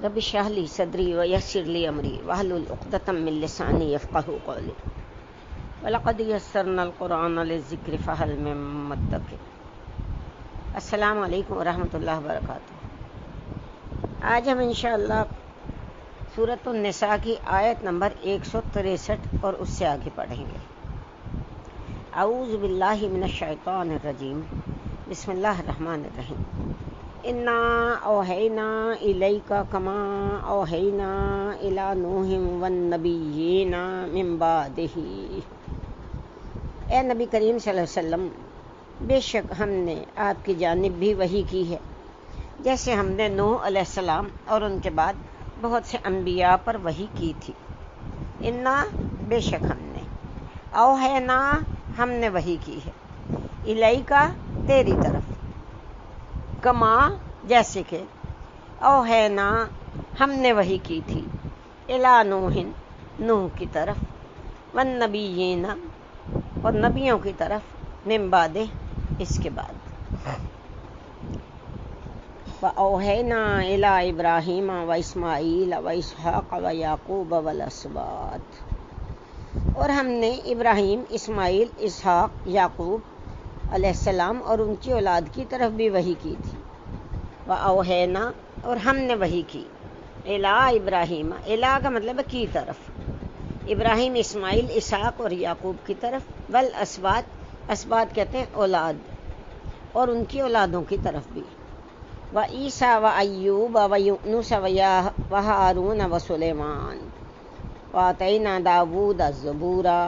رب اشرح لی صدری ویسر لی امری واحلل عقدۃ من لسانی یفقہوا قولی ولقد یسرنا القرآن للذکر فہل من مدکر۔ السلام علیکم ورحمۃ اللہ وبرکاتہ۔ آج ہم انشاءاللہ سورۃ النساء کی آیت نمبر 163 اور اس سے آگے پڑھیں گے۔ اعوذ باللہ من الشیطان الرجیم، بسم اللہ الرحمن الرحیم۔ انا اوحینا الیک کما اوحینا الی نوح والنبیین من بعدہ۔ اے نبی کریم صلی اللہ علیہ وسلم، بے شک ہم نے آپ کی جانب بھی وحی کی ہے، جیسے ہم نے نوح علیہ السلام اور ان کے بعد بہت سے انبیاء پر وحی کی تھی۔ انا بے شک ہم نے، اوحینا ہم نے وحی کی ہے، الیکا تیری طرف، کما جیسے کہ، اوحینا ہم نے وحی کی تھی، الی نوح نوح کی طرف، والنبیین اور نبیوں کی طرف، من بعد اس کے بعد، وَأَوْحَيْنَا إِلَىٰ إِبْرَاهِيمَ وَإِسْمَاعِيلَ وَإِسْحَاقَ وَيَعْقُوبَ وَالْأَسْبَاطِ، اور ہم نے ابراہیم، اسماعیل، اسحاق، یعقوب علیہ السلام اور ان کی اولاد کی طرف بھی وحی کی تھی۔ وَأَوْحَيْنَا اور ہم نے وحی کی، إِلَىٰ إِبْرَاهِيمَ، إِلَىٰ کا مطلب ہے کی طرف، ابراہیم، اسماعیل، اسحاق اور یعقوب کی طرف، والاسباط، اسباط کہتے ہیں اولاد، اور ان کی اولادوں کی طرف بھی، وعیسیٰ وایوب ویونس وہارون وسلیمان وآتینا داود الزبورا،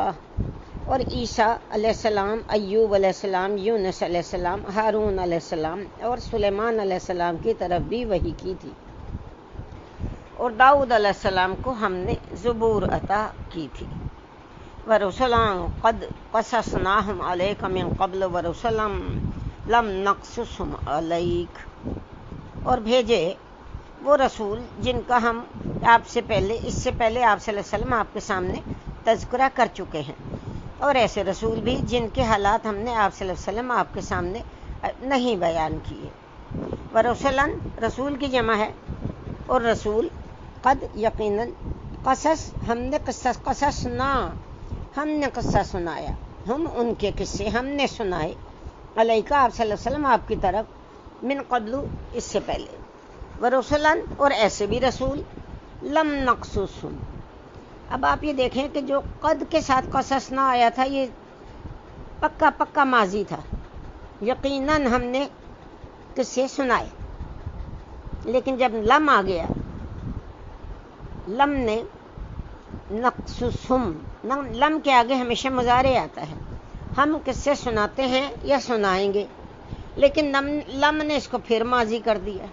اور عیسیٰ علیہ السلام، ایوب علیہ السلام، یونس علیہ السلام، ہارون علیہ السلام اور سلیمان علیہ السلام کی طرف بھی وحی کی تھی، اور داؤد علیہ السلام کو ہم نے زبور عطا کی تھی۔ وَرُسُلًا قَدْ قَصَصْنَاهُمْ عَلَيْكَ مِن قَبْلُ وَرُسُلًا لَمْ نَقْصُصْهُمْ عَلَيْكَ، اور بھیجے وہ رسول جن کا ہم آپ سے پہلے، اس سے پہلے آپ صلی اللہ علیہ وسلم آپ کے سامنے تذکرہ کر چکے ہیں، اور ایسے رسول بھی جن کے حالات ہم نے آپ صلی اللہ علیہ وسلم آپ کے سامنے نہیں بیان کیے۔ وَرُسُلًا رسول کی جمع ہے، اور رسول، قد یقیناً، قصص ہم نے قصصنا ہم نے قصہ سنایا، ہم ان کے قصے ہم نے سنائے، علیکہ آپ صلی اللہ علیہ وسلم آپ کی طرف، من قبل اس سے پہلے، ورسلاً اور ایسے بھی رسول، لم نقصصہم۔ اب آپ یہ دیکھیں کہ جو قد کے ساتھ قصصنا آیا تھا یہ پکا ماضی تھا، یقیناً ہم نے قصے سنائے، لیکن جب لم آ گیا، لم نے نقصصہم، لم کے آگے ہمیشہ مضارع آتا ہے، ہم قصے سناتے ہیں یا سنائیں گے، لیکن لم نے اس کو پھر ماضی کر دیا،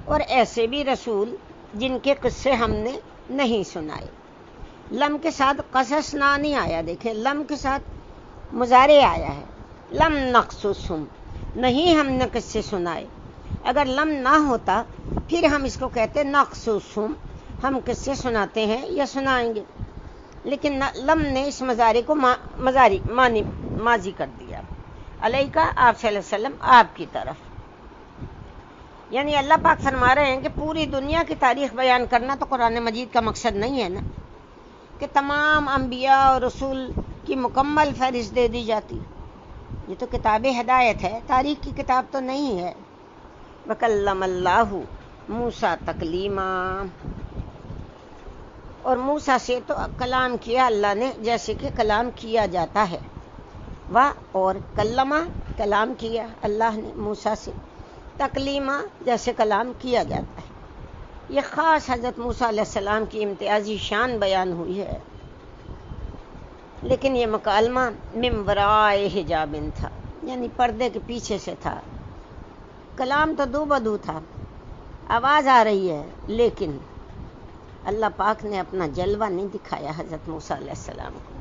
اور ایسے بھی رسول جن کے قصے ہم نے نہیں سنائے۔ لم کے ساتھ قصصنا نہیں آیا، دیکھیں لم کے ساتھ مضارع آیا ہے، لم نقصصہم، نہیں ہم نے قصے سنائے۔ اگر لم نہ ہوتا پھر ہم اس کو کہتے نقصصہم، ہم قصے سناتے ہیں یا سنائیں گے، لیکن لم نے اس مضارع کو ماضی کر دیا، علیکہ آپ صلی اللہ علیہ وسلم آپ کی طرف۔ یعنی اللہ پاک فرما رہے ہیں کہ پوری دنیا کی تاریخ بیان کرنا تو قرآن مجید کا مقصد نہیں ہے نا، کہ تمام انبیاء اور رسول کی مکمل فہرست دے دی جاتی، یہ تو کتاب ہدایت ہے، تاریخ کی کتاب تو نہیں ہے۔ وَكَلَّمَ اللَّهُ مُوسَىٰ تَكْلِيمًا، اور موسیٰ سے تو کلام کیا اللہ نے جیسے کہ کلام کیا جاتا ہے، اور کلمہ کلام کیا اللہ نے موسیٰ سے، تکلیمہ جیسے کلام کیا جاتا ہے۔ یہ خاص حضرت موسیٰ علیہ السلام کی امتیازی شان بیان ہوئی ہے، لیکن یہ مکالمہ من وراء حجاب تھا، یعنی پردے کے پیچھے سے تھا، کلام تو دو بدو تھا، آواز آ رہی ہے، لیکن اللہ پاک نے اپنا جلوہ نہیں دکھایا حضرت موسیٰ علیہ السلام کو۔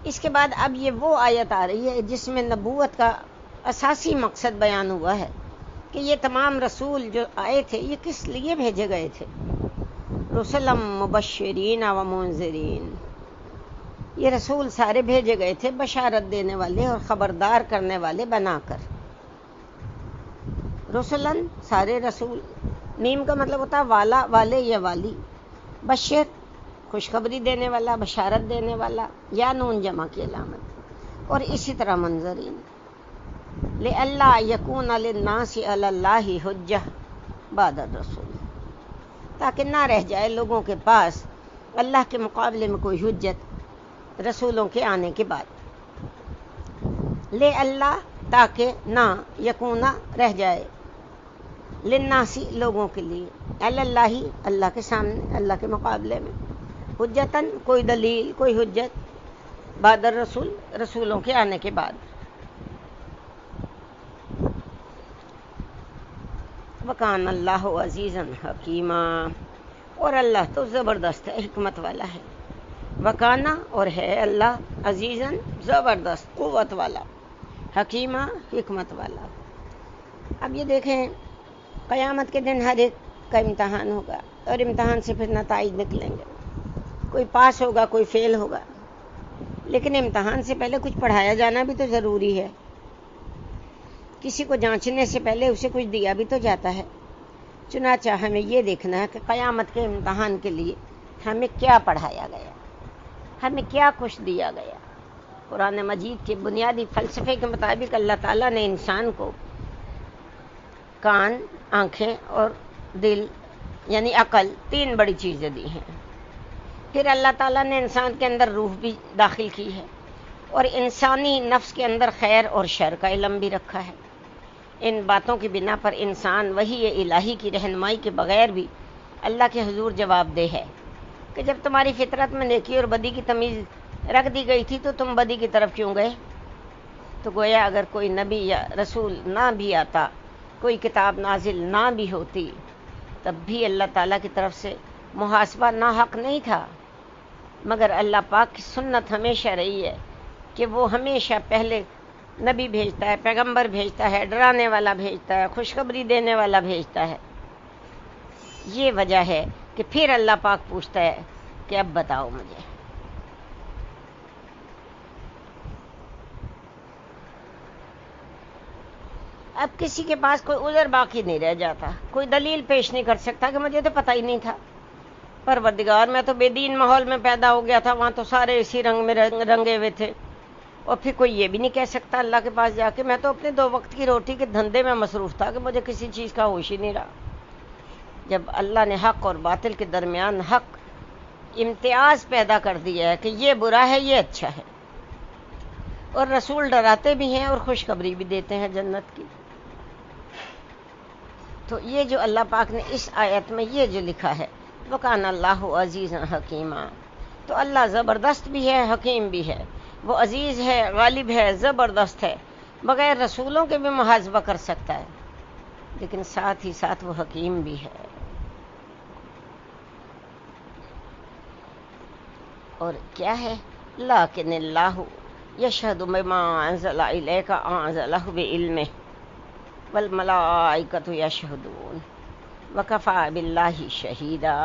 اس کے بعد اب یہ وہ آیت آ رہی ہے جس میں نبوت کا اساسی مقصد بیان ہوا ہے کہ یہ تمام رسول جو آئے تھے یہ کس لیے بھیجے گئے تھے۔ رسلا مبشرین و منذرین، یہ رسول سارے بھیجے گئے تھے بشارت دینے والے اور خبردار کرنے والے بنا کر۔ رسولن سارے رسول، میم کا مطلب ہوتا ہے والا، والے یا والی. بشر خوشخبری دینے والا، بشارت دینے والا، یا نون جمع کی علامت. اور اسی طرح منظرین. لئلا یکون للناس علی اللہ حجہ بعد الرسول، تاکہ نہ رہ جائے لوگوں کے پاس اللہ کے مقابلے میں کوئی حجت رسولوں کے آنے کے بعد. لئلا تاکہ نہ، یکونا رہ جائے، للناس لوگوں کے لیے، علی اللہ اللہ کے سامنے، اللہ کے مقابلے میں، حجتاً کوئی دلیل، کوئی حجت، بعد الرسول رسولوں کے آنے کے بعد. وکان اللہ عزیزاً حکیما، اور اللہ تو زبردست ہے، حکمت والا ہے. وکانا اور ہے اللہ عزیزاً زبردست، قوت والا، حکیمہ حکمت والا. اب یہ دیکھیں قیامت کے دن ہر ایک کا امتحان ہوگا، اور امتحان سے پھر نتائج نکلیں گے. کوئی پاس ہوگا، کوئی فیل ہوگا، لیکن امتحان سے پہلے کچھ پڑھایا جانا بھی تو ضروری ہے. کسی کو جانچنے سے پہلے اسے کچھ دیا بھی تو جاتا ہے. چنانچہ ہمیں یہ دیکھنا ہے کہ قیامت کے امتحان کے لیے ہمیں کیا پڑھایا گیا، ہمیں کیا کچھ دیا گیا. قرآن مجید کے بنیادی فلسفے کے مطابق اللہ تعالیٰ نے انسان کو کان، آنکھیں اور دل یعنی عقل، 3 بڑی چیزیں دی ہیں. پھر اللہ تعالیٰ نے انسان کے اندر روح بھی داخل کی ہے، اور انسانی نفس کے اندر خیر اور شر کا علم بھی رکھا ہے. ان باتوں کی بنا پر انسان وحی الہی کی رہنمائی کے بغیر بھی اللہ کے حضور جواب دہ ہے کہ جب تمہاری فطرت میں نیکی اور بدی کی تمیز رکھ دی گئی تھی تو تم بدی کی طرف کیوں گئے؟ تو گویا اگر کوئی نبی یا رسول نہ بھی آتا، کوئی کتاب نازل نہ بھی ہوتی، تب بھی اللہ تعالیٰ کی طرف سے محاسبہ ناحق نہیں تھا. مگر اللہ پاک کی سنت ہمیشہ رہی ہے کہ وہ ہمیشہ پہلے نبی بھیجتا ہے، پیغمبر بھیجتا ہے، ڈرانے والا بھیجتا ہے، خوشخبری دینے والا بھیجتا ہے. یہ وجہ ہے کہ پھر اللہ پاک پوچھتا ہے کہ اب بتاؤ مجھے. اب کسی کے پاس کوئی عذر باقی نہیں رہ جاتا، کوئی دلیل پیش نہیں کر سکتا کہ مجھے تو پتہ ہی نہیں تھا. پروردگار میں تو بے دین ماحول میں پیدا ہو گیا تھا، وہاں تو سارے اسی رنگ میں رنگے ہوئے تھے. اور پھر کوئی یہ بھی نہیں کہہ سکتا اللہ کے پاس جا کے میں تو اپنے 2 وقت کی روٹی کے دھندے میں مصروف تھا کہ مجھے کسی چیز کا ہوش ہی نہیں رہا. جب اللہ نے حق اور باطل کے درمیان حق امتیاز پیدا کر دیا ہے کہ یہ برا ہے، یہ اچھا ہے، اور رسول ڈراتے بھی ہیں اور خوشخبری بھی دیتے ہیں جنت کی. تو یہ جو اللہ پاک نے اس آیت میں یہ جو لکھا ہے وَكَانَ اللَّهُ عَزِيزًا حَكِيمًا، تو اللہ زبردست بھی ہے، حکیم بھی ہے. وہ عزیز ہے، غالب ہے، زبردست ہے، بغیر رسولوں کے بھی محاسبہ کر سکتا ہے، لیکن ساتھ ہی ساتھ وہ حکیم بھی ہے. اور کیا ہے؟ لیکن اللہ یشہد بما انزل الیک انزلہ بعلمہ والملائکۃ یشہدون وکفی باللہ شہیدا.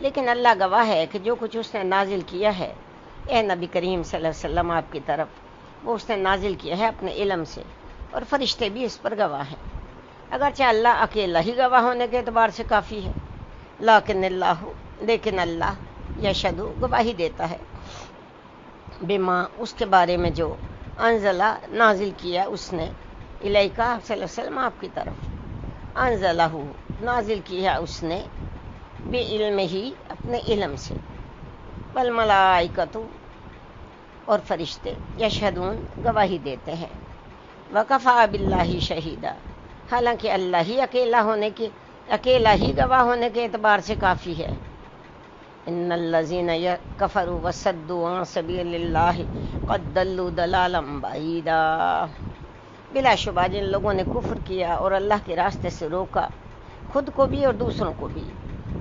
لیکن اللہ گواہ ہے کہ جو کچھ اس نے نازل کیا ہے اے نبی کریم صلی اللہ علیہ وسلم آپ کی طرف، وہ اس نے نازل کیا ہے اپنے علم سے، اور فرشتے بھی اس پر گواہ ہیں. اگرچہ اللہ اکیلا ہی گواہ ہونے کے اعتبار سے کافی ہے، لیکن اللہ یشہد گواہی دیتا ہے بما اس کے بارے میں جو انزلہ نازل کیا اس نے، الیکا صلی اللہ علیہ وسلم آپ کی طرف، انزلہ نازل کیا اس نے، بعلمہ ہی اپنے علم سے، والملائکۃ اور فرشتے، یشہدون گواہی دیتے ہیں، وکفی باللہ شہیدا حالانکہ اللہ ہی اکیلا ہی گواہ ہونے کے اعتبار سے کافی ہے. ان الذین کفروا وصدوا عن سبیل اللہ قد ضلوا ضلالا بعیدا. بلا شبہ جن لوگوں نے کفر کیا اور اللہ کے راستے سے روکا، خود کو بھی اور دوسروں کو بھی،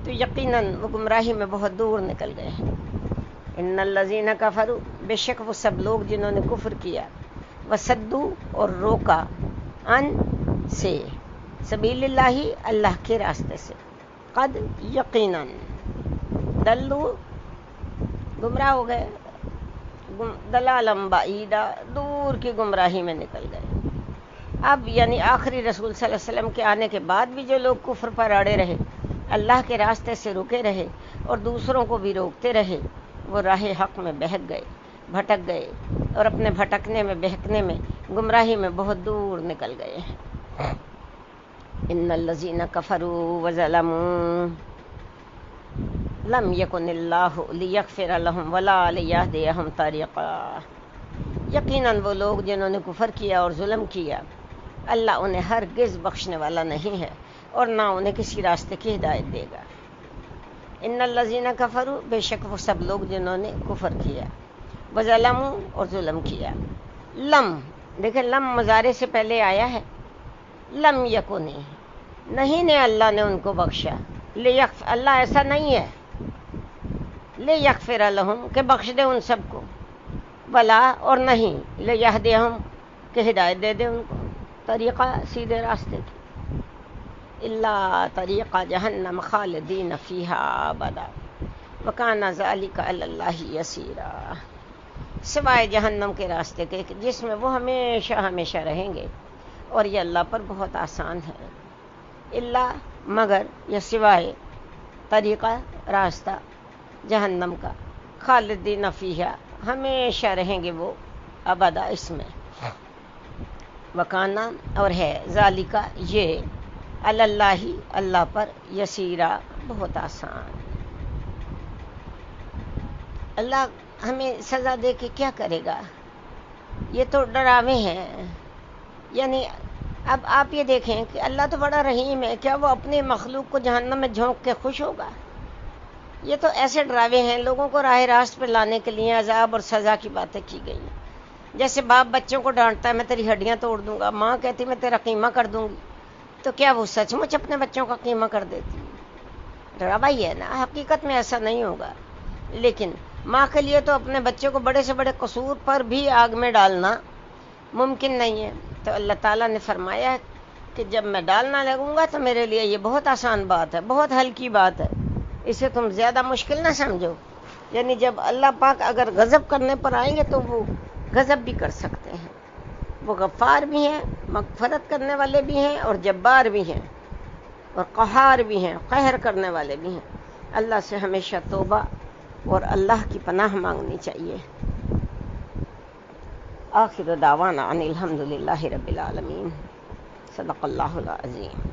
تو یقیناً وہ گمراہی میں بہت دور نکل گئے ہیں. ان الذین کفروا، بے شک وہ سب لوگ جنہوں نے کفر کیا، وصدوا اور روکا، ان سے، سبیل اللہ اللہ کے راستے سے، قد یقیناً، ضلوا گمراہ ہو گئے، ضلالا بعیدا دور کی گمراہی میں نکل گئے. اب یعنی آخری رسول صلی اللہ علیہ وسلم کے آنے کے بعد بھی جو لوگ کفر پر اڑے رہے، اللہ کے راستے سے رکے رہے اور دوسروں کو بھی روکتے رہے، وہ راہ حق میں بہک گئے، بھٹک گئے، اور اپنے بھٹکنے میں بہکنے میں گمراہی میں بہت دور نکل گئے ہیں۔ ان الذین کفروا وظلموا لم یکن اللہ لیغفر لهم ولا لیہدیہم طریقا۔ یقیناً وہ لوگ جنہوں نے کفر کیا اور ظلم کیا، اللہ انہیں ہرگز بخشنے والا نہیں ہے اور نہ انہیں کسی راستے کی ہدایت دے گا۔ ان الذین کفروا، بے شک وہ سب لوگ جنہوں نے کفر کیا، وظلموا اور ظلم کیا۔ لم، دیکھیں لم مضارع سے پہلے آیا ہے، لم یکن، نہیں نے اللہ نے ان کو بخشا، اللہ ایسا نہیں ہے لیغفر لہم کہ بخش دے ان سب کو، ولا اور نہیں لیہدیہم کہ ہدایت دے دے ان کو طریقہ سیدھے راستے کی، الا طریقہ جہنم خالدین فیہا ابدا وکان ذلک علی اللہ یسیرا، سوائے جہنم کے راستے کے جس میں وہ ہمیشہ ہمیشہ رہیں گے، اور یہ اللہ پر بہت آسان ہے۔ الا مگر یا سوائے، طریقہ راستہ جہنم کا، خالدین فیہا ہمیشہ رہیں گے وہ ابدا اس میں، وکانا اور ہے، ذالکا یہ، علی اللہ اللہ پر، یسیرا بہت آسان۔ اللہ ہمیں سزا دے کے کیا کرے گا؟ یہ تو ڈراوے ہیں، یعنی اب آپ یہ دیکھیں کہ اللہ تو بڑا رحیم ہے، کیا وہ اپنے مخلوق کو جہنم میں جھونک کے خوش ہوگا؟ یہ تو ایسے ڈراوے ہیں، لوگوں کو راہ راست پر لانے کے لیے عذاب اور سزا کی باتیں کی گئی ہیں۔ جیسے باپ بچوں کو ڈانٹتا ہے میں تیری ہڈیاں توڑ دوں گا، ماں کہتی میں تیرا قیمہ کر دوں گی، تو کیا وہ سچ مچ اپنے بچوں کا قیمہ کر دیتی؟ ڈراوا ہی ہے نا، حقیقت میں ایسا نہیں ہوگا۔ لیکن ماں کے لیے تو اپنے بچے کو بڑے سے بڑے قصور پر بھی آگ میں ڈالنا ممکن نہیں ہے، تو اللہ تعالیٰ نے فرمایا کہ جب میں ڈالنا لگوں گا تو میرے لیے یہ بہت آسان بات ہے، بہت ہلکی بات ہے، اسے تم زیادہ مشکل نہ سمجھو۔ یعنی جب اللہ پاک اگر غضب کرنے پر آئیں گے تو وہ غضب بھی کر سکتے ہیں، وہ غفار بھی ہیں، مغفرت کرنے والے بھی ہیں، اور جبار بھی ہیں، اور قہار بھی ہیں، قہر کرنے والے بھی ہیں۔ اللہ سے ہمیشہ توبہ اور اللہ کی پناہ مانگنی چاہیے۔ آخر دعوانا ان الحمدللہ رب العالمین۔ صدق اللہ العظیم۔